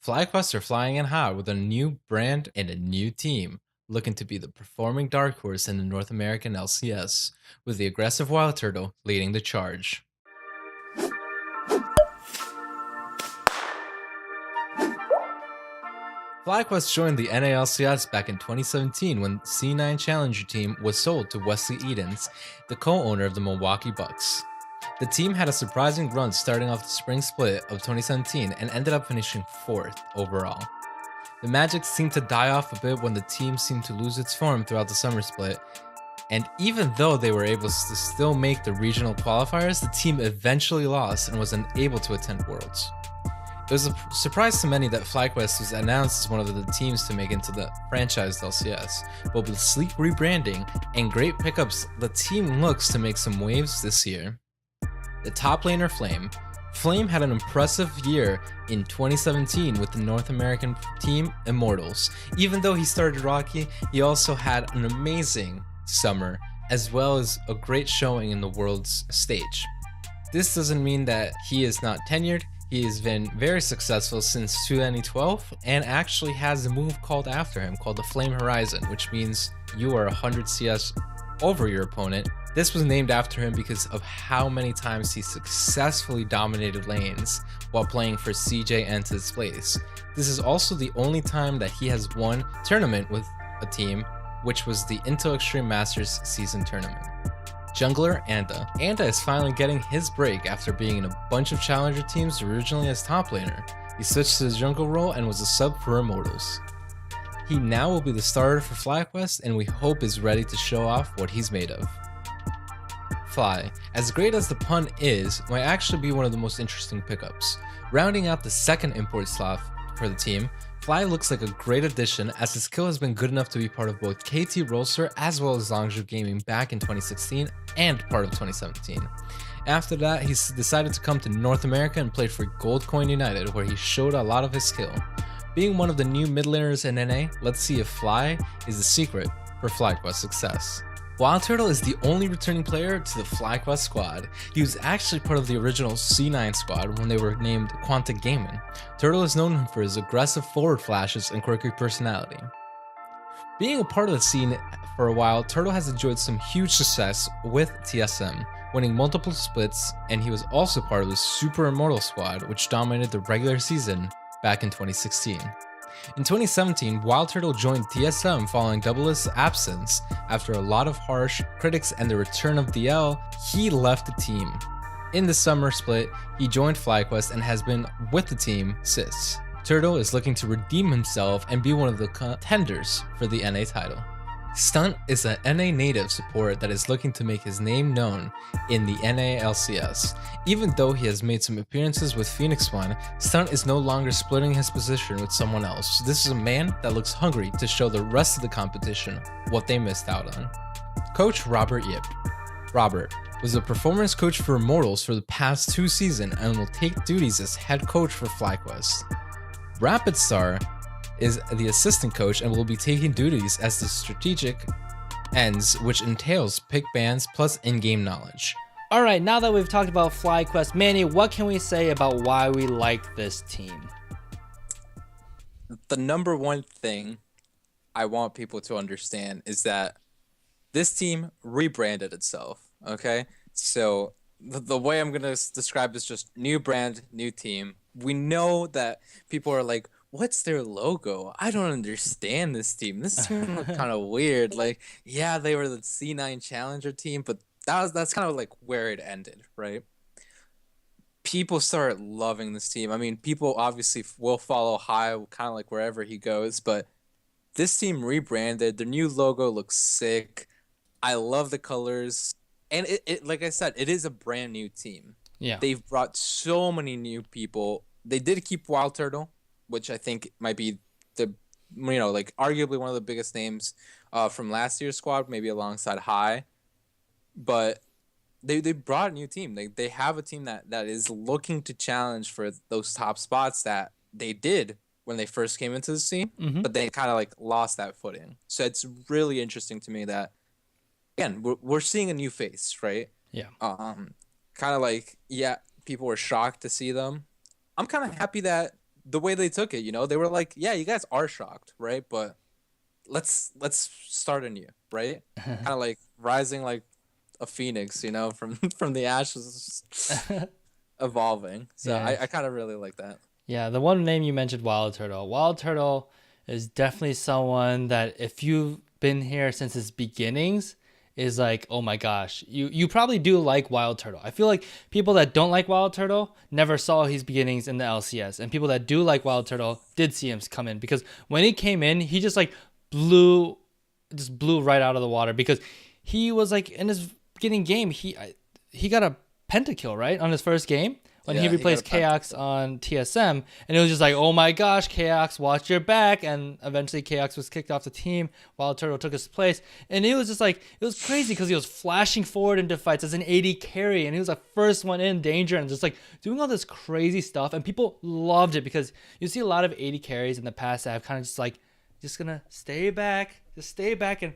FlyQuest are flying in high with a new brand and a new team, looking to be the performing dark horse in the North American LCS, with the aggressive WildTurtle leading the charge. FlyQuest joined the NA LCS back in 2017 when C9 Challenger team was sold to Wesley Edens, the co-owner of the Milwaukee Bucks. The team had a surprising run starting off the spring split of 2017 and ended up finishing 4th overall. The Magic seemed to die off a bit when the team seemed to lose its form throughout the summer split, and even though they were able to still make the regional qualifiers, the team eventually lost and was unable to attend Worlds. It was a surprise to many that FlyQuest was announced as one of the teams to make into the franchised LCS, but with sleek rebranding and great pickups, the team looks to make some waves this year. The top laner Flame had an impressive year in 2017 with the North American team Immortals. Even though he started rocky, he also had an amazing summer as well as a great showing in the World's stage. This doesn't mean that he is not tenured. He has been very successful since 2012 and actually has a move called after him called the Flame Horizon, which means you are 100 CS over your opponent. This was named after him because of how many times he successfully dominated lanes while playing for CJ and his place. This is also the only time that he has won tournament with a team, which was the Intel Extreme Masters season tournament. Jungler Anda. Anda is finally getting his break after being in a bunch of challenger teams originally as top laner. He switched to his jungle role and was a sub for Immortals. He now will be the starter for FlyQuest and we hope is ready to show off what he's made of. Fly, as great as the pun is, might actually be one of the most interesting pickups. Rounding out the second import slot for the team, Fly looks like a great addition as his skill has been good enough to be part of both KT Rolster as well as Longzhu Gaming back in 2016 and part of 2017. After that, he decided to come to North America and played for Goldcoin United, where he showed a lot of his skill. Being one of the new mid laners in NA, let's see if Fly is the secret for FlyQuest success. WildTurtle is the only returning player to the FlyQuest squad. He was actually part of the original C9 squad when they were named Quanta Gaming. Turtle is known for his aggressive forward flashes and quirky personality. Being a part of the scene for a while, Turtle has enjoyed some huge success with TSM, winning multiple splits, and he was also part of the Super Immortal squad, which dominated the regular season back in 2016. In 2017, WildTurtle joined TSM following Double's absence. After a lot of harsh critics and the return of DL, he left the team. In the summer split, he joined FlyQuest and has been with the team since. Turtle is looking to redeem himself and be one of the contenders for the NA title. Stunt is an NA native support that is looking to make his name known in the NA LCS. Even though he has made some appearances with Phoenix One, Stunt is no longer splitting his position with someone else. This is a man that looks hungry to show the rest of the competition what they missed out on. Coach Robert Yip. Robert was a performance coach for Immortals for the past 2 seasons and will take duties as head coach for FlyQuest. Rapid Star is the assistant coach and will be taking duties as the strategic ends, which entails pick bans plus in-game knowledge. All right, now that we've talked about FlyQuest, Manny, what can we say about why we like this team? The number one thing I want people to understand is that this team rebranded itself, okay? So the way I'm going to describe this, just new brand, new team. We know that people are like, what's their logo? I don't understand this team. This team look kind of weird. Like, yeah, they were the C9 Challenger team, but that's kind of like where it ended, right? People start loving this team. I mean, people obviously will follow High, kind of like wherever he goes, but this team rebranded. Their new logo looks sick. I love the colors. And it like I said, it is a brand new team. Yeah. They've brought so many new people. They did keep WildTurtle, which I think might be the, like arguably one of the biggest names from last year's squad, maybe alongside High. But they brought a new team. They have a team that is looking to challenge for those top spots that they did when they first came into the scene, but they kind of like lost that footing. So it's really interesting to me that, again, we're seeing a new face, right? Yeah. Kind of like, yeah, people were shocked to see them. I'm kind of happy that the way they took it, you know, they were like, yeah, you guys are shocked, right? But let's start anew, right? Kind of like rising like a phoenix, you know, from from the ashes, evolving. So Yeah. I kind of really like that. Yeah, the one name you mentioned, WildTurtle. WildTurtle is definitely someone that if you've been here since its beginnings, is like, oh my gosh, you probably do like WildTurtle. I feel like people that don't like WildTurtle never saw his beginnings in the LCS, and people that do like WildTurtle did see him come in, because when he came in, he just like blew right out of the water, because he was like in his beginning game, he got a pentakill right on his first game when he Yeah, he replaced got a Kaox on TSM, and it was just like, oh my gosh, Kaox, watch your back, and eventually Kaox was kicked off the team while Turtle took his place, and it was just like, it was crazy because he was flashing forward into fights as an AD carry, and he was the first one in danger, and just like doing all this crazy stuff, and people loved it, because you see a lot of AD carries in the past that have kind of just like, just gonna stay back and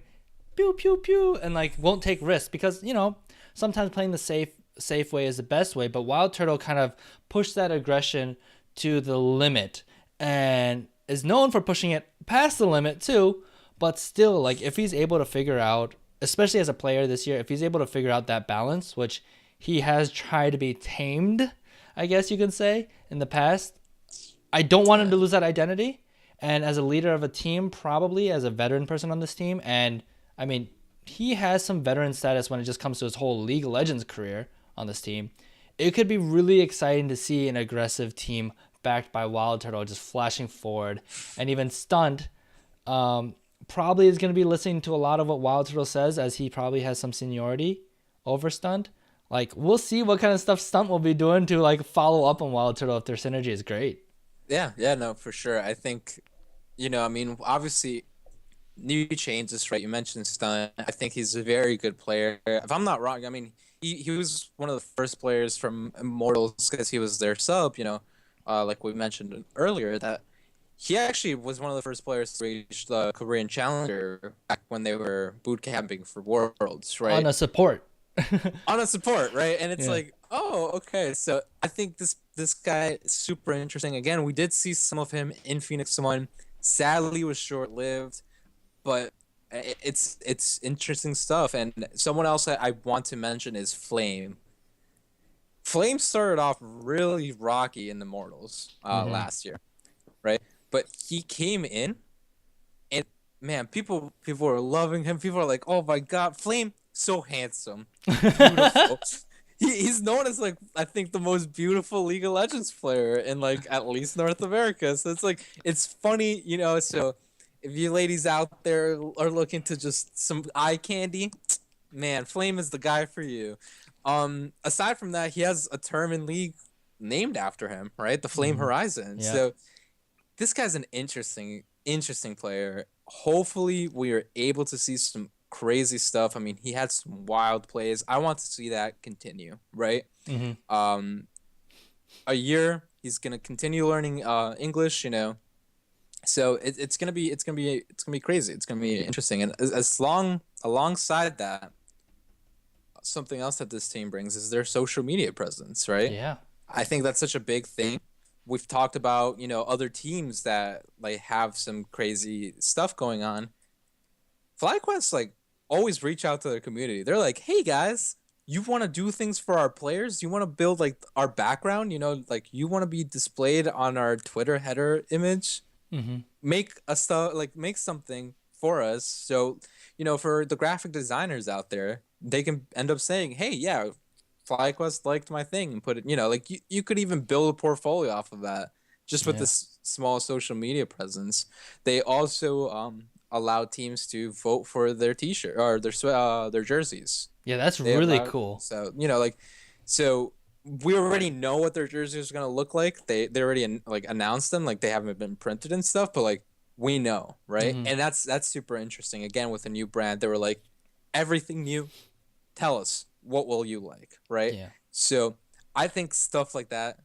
pew pew pew, and like won't take risks, because you know sometimes playing the safe way is the best way, but WildTurtle kind of pushed that aggression to the limit and is known for pushing it past the limit too. But still, like if he's able to figure out, especially as a player this year, if he's able to figure out that balance, which he has tried to be tamed, I guess you can say, in the past, I don't want him to lose that identity. And as a leader of a team, probably as a veteran person on this team, and I mean, he has some veteran status when it just comes to his whole League of Legends career on this team. It could be really exciting to see an aggressive team backed by WildTurtle just flashing forward, and even Stunt probably is going to be listening to a lot of what WildTurtle says, as he probably has some seniority over Stunt. Like, we'll see what kind of stuff Stunt will be doing to like follow up on WildTurtle if their synergy is great. Yeah, no, for sure. I think, you know, I mean, obviously, new changes, right? You mentioned Stun. I think he's a very good player. If I'm not wrong, I mean, he was one of the first players from Immortals because he was their sub, you know, like we mentioned earlier, that he actually was one of the first players to reach the Korean Challenger back when they were boot camping for Worlds, right? On a support. On a support, right? And it's Yeah. like, oh, okay. So I think this guy is super interesting. Again, we did see some of him in Phoenix One. Sadly, was short lived, but it's interesting stuff. And someone else that I want to mention is Flame. Flame started off really rocky in the Mortals last year, right? But he came in, and man, people were loving him. People are like, oh my god, Flame, so handsome, beautiful. He's known as like, I think, the most beautiful League of Legends player in like at least North America. So it's like, it's funny, you know. So if you ladies out there are looking to just some eye candy, man, Flame is the guy for you. Aside from that, he has a term in League named after him, right? The Flame Horizon. Yeah. So this guy's an interesting player. Hopefully we are able to see some crazy stuff. I mean, he had some wild plays. I want to see that continue, right? A year he's gonna continue learning English, you know. So it's gonna be crazy. It's gonna be interesting. And alongside that, something else that this team brings is their social media presence, right? Yeah. I think that's such a big thing. We've talked about, you know, other teams that like have some crazy stuff going on. FlyQuest like always reach out to their community. They're like, hey guys, you want to do things for our players? You want to build like our background? You know, like you want to be displayed on our Twitter header image? Make something for us. So, you know, for the graphic designers out there, they can end up saying, hey, yeah, FlyQuest liked my thing, and put it, you know, like you could even build a portfolio off of that just with this small social media presence. They also allow teams to vote for their t-shirt or their jerseys. Yeah, that's really cool. So, you know, like, so we already know what their jerseys are going to look like. They already like announced them, like they haven't been printed and stuff, but like we know, right? And that's super interesting. Again, with a new brand, they were like, everything new, tell us, what will you like, right? Yeah. So I think stuff like that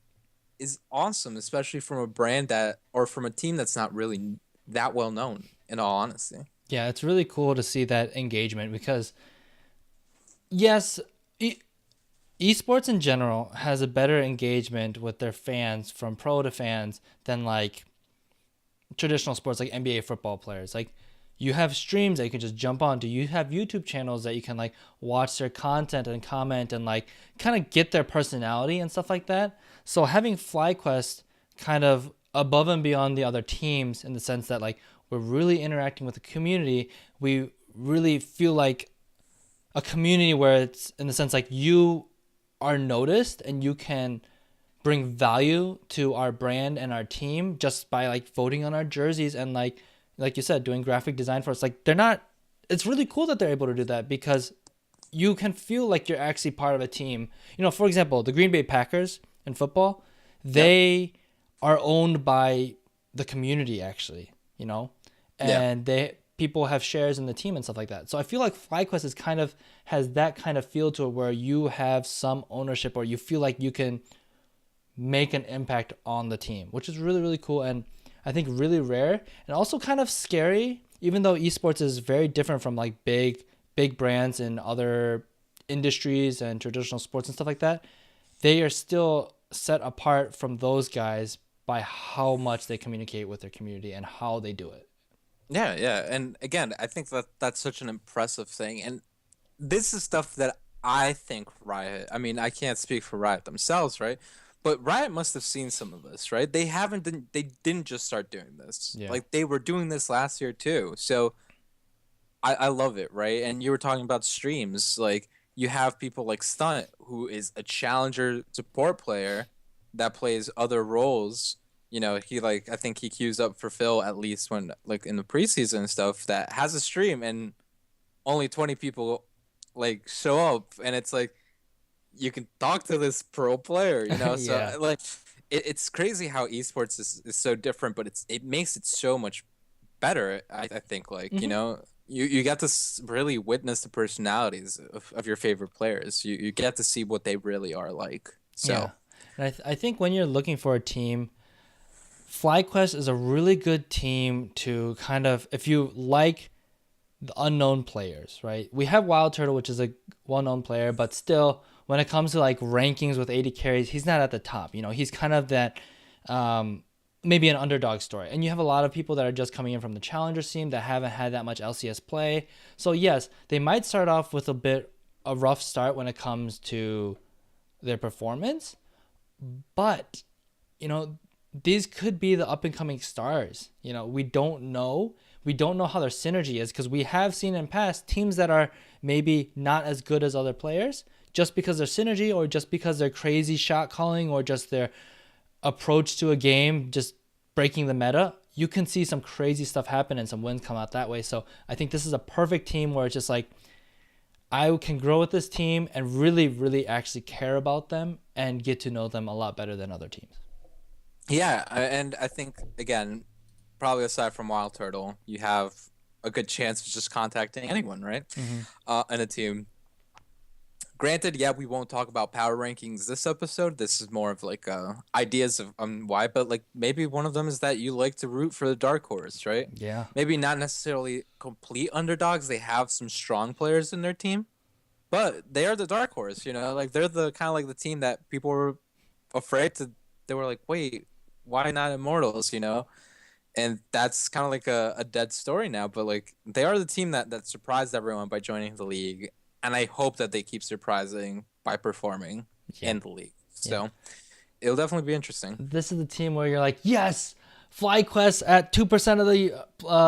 is awesome, especially from a brand or from a team that's not really that well known, in all honesty. Yeah, it's really cool to see that engagement, because yes, esports in general has a better engagement with their fans, from pro to fans, than like traditional sports like NBA football players. Like, you have streams that you can just jump on to. You have YouTube channels that you can like watch their content and comment and like kind of get their personality and stuff like that. So having FlyQuest kind of above and beyond the other teams, in the sense that like we're really interacting with the community. We really feel like a community where it's in the sense like you are noticed and you can bring value to our brand and our team just by like voting on our jerseys and like you said, doing graphic design for us. Like, they're not, it's really cool that they're able to do that, because you can feel like you're actually part of a team. You know, for example, the Green Bay Packers in football, they are owned by the community, actually, you know, and people have shares in the team and stuff like that. So I feel like FlyQuest is kind of has that kind of feel to it, where you have some ownership, or you feel like you can make an impact on the team, which is really, really cool. And I think really rare, and also kind of scary, even though esports is very different from like big brands in other industries and traditional sports and stuff like that. They are still set apart from those guys by how much they communicate with their community and how they do it. Yeah. And again, I think that that's such an impressive thing. And this is stuff that I think Riot, I mean, I can't speak for Riot themselves, right? But Riot must have seen some of this, right? They didn't just start doing this. Yeah. Like, they were doing this last year too. So I love it, right? And you were talking about streams. Like, you have people like Stunt, who is a challenger support player that plays other roles. You know, he like, I think he queues up for Phil at least when like in the preseason and stuff, that has a stream and only 20 people like show up, and it's like, you can talk to this pro player, you know. So Yeah. like, it's crazy how esports is so different, but it makes it so much better. I think, like, you know, you get to really witness the personalities of your favorite players. You get to see what they really are like. So Yeah. And I think when you're looking for a team, FlyQuest is a really good team to kind of, if you like the unknown players, right? We have WildTurtle, which is a well-known player, but still, when it comes to like rankings with 80 carries, he's not at the top. You know, he's kind of that maybe an underdog story. And you have a lot of people that are just coming in from the challenger scene that haven't had that much LCS play. So yes, they might start off with a rough start when it comes to their performance, but you know, these could be the up and coming stars. You know, we don't know. We don't know how their synergy is, because we have seen in past teams that are maybe not as good as other players, just because their synergy, or just because their crazy shot calling, or just their approach to a game, just breaking the meta. You can see some crazy stuff happen and some wins come out that way. So I think this is a perfect team where it's just like, I can grow with this team and really, really actually care about them and get to know them a lot better than other teams. yeah, and I think, again, probably aside from WildTurtle, you have a good chance of just contacting anyone, right? In a team. Granted, yeah, we won't talk about power rankings this episode. This is more of like ideas of why, but like, maybe one of them is that you like to root for the dark horse, right? Yeah. Maybe not necessarily complete underdogs. They have some strong players in their team, but they are the dark horse, you know? Like, they're the kind of like the team that people were afraid to. They were like, wait, why not Immortals, you know? And that's kind of like a dead story now, but like, they are the team that surprised everyone by joining the league, and I hope that they keep surprising by performing in the league. So it'll definitely be interesting. This is the team where you're like, yes, FlyQuest at 2% of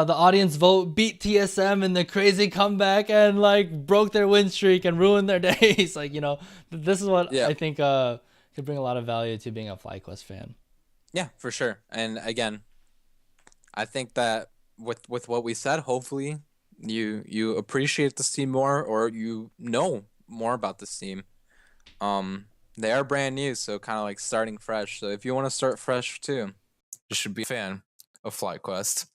the audience vote beat TSM in the crazy comeback and like broke their win streak and ruined their days. Like, you know, this is what I think could bring a lot of value to being a FlyQuest fan. Yeah, for sure. And again, I think that with what we said, hopefully you appreciate this team more, or you know more about this team. They are brand new, so kind of like starting fresh. So if you want to start fresh too, you should be a fan of FlyQuest.